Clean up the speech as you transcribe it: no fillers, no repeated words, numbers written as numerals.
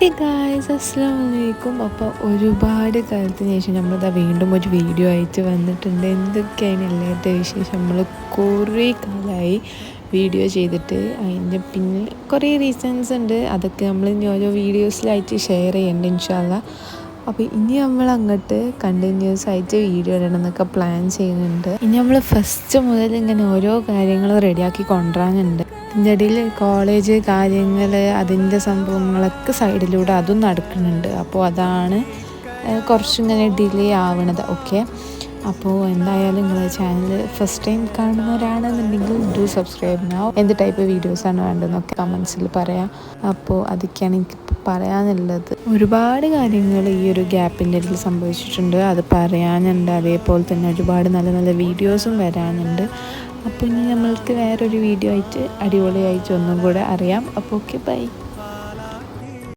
Hey guys, അസ്സലാമു അലൈക്കും. അപ്പോൾ ഒരുപാട് കാലത്തിന് ശേഷം നമ്മളിതാ വീണ്ടും ഒരു വീഡിയോ ആയിട്ട് വന്നിട്ടുണ്ട്. എന്തൊക്കെയാണ് എല്ലാവരുടെ വിശേഷം? നമ്മൾ കുറേ കാലമായി വീഡിയോ ചെയ്തിട്ട്. അതിൻ്റെ പിന്നെ കുറേ റീസൺസ് ഉണ്ട്. അതൊക്കെ നമ്മൾ ഇനി ഓരോ വീഡിയോസിലായിട്ട് ഷെയർ ചെയ്യുന്നുണ്ട് ഇൻഷാ അല്ലാ. അപ്പോൾ ഇനി നമ്മൾ അങ്ങോട്ട് കണ്ടിന്യൂസ് ആയിട്ട് വീഡിയോ ഇടണം എന്നൊക്കെ പ്ലാൻ ചെയ്യുന്നുണ്ട്. ഇനി നമ്മൾ ഫസ്റ്റ് മുതൽ ഇങ്ങനെ ഓരോ കാര്യങ്ങൾ റെഡിയാക്കി കൊണ്ടുവരാനുണ്ട്. ഇതിൻ്റെ ഇടയിൽ കോളേജ് കാര്യങ്ങൾ, അതിൻ്റെ സംഭവങ്ങളൊക്കെ സൈഡിലൂടെ അതും നടക്കുന്നുണ്ട്. അപ്പോൾ അതാണ് കുറച്ചിങ്ങനെ ഡിലേ ആവണത്. ഓക്കെ, അപ്പോൾ എന്തായാലും നിങ്ങൾ ചാനൽ ഫസ്റ്റ് ടൈം കാണുന്നവരാണെന്നുണ്ടെങ്കിൽ ഡു സബ്സ്ക്രൈബ് നൗ. എന്ത് ടൈപ്പ് വീഡിയോസാണ് വേണ്ടതെന്നൊക്കെ കമൻസിൽ പറയാം. അപ്പോൾ അതൊക്കെയാണ് എനിക്കിപ്പോൾ പറയാനുള്ളത്. ഒരുപാട് കാര്യങ്ങൾ ഈ ഒരു ഗ്യാപ്പിൻ്റെ ഇടയിൽ സംഭവിച്ചിട്ടുണ്ട്, അത് പറയാനുണ്ട്. അതേപോലെ തന്നെ ഒരുപാട് നല്ല നല്ല വീഡിയോസും വരാനുണ്ട്. അപ്പോൾ ഇനി നമ്മൾക്ക് വേറൊരു വീഡിയോ ആയിട്ട് അടിപൊളിയായിട്ട് ഒന്നും കൂടെ അറിയാം. അപ്പോൾ ഓക്കെ, ബൈ.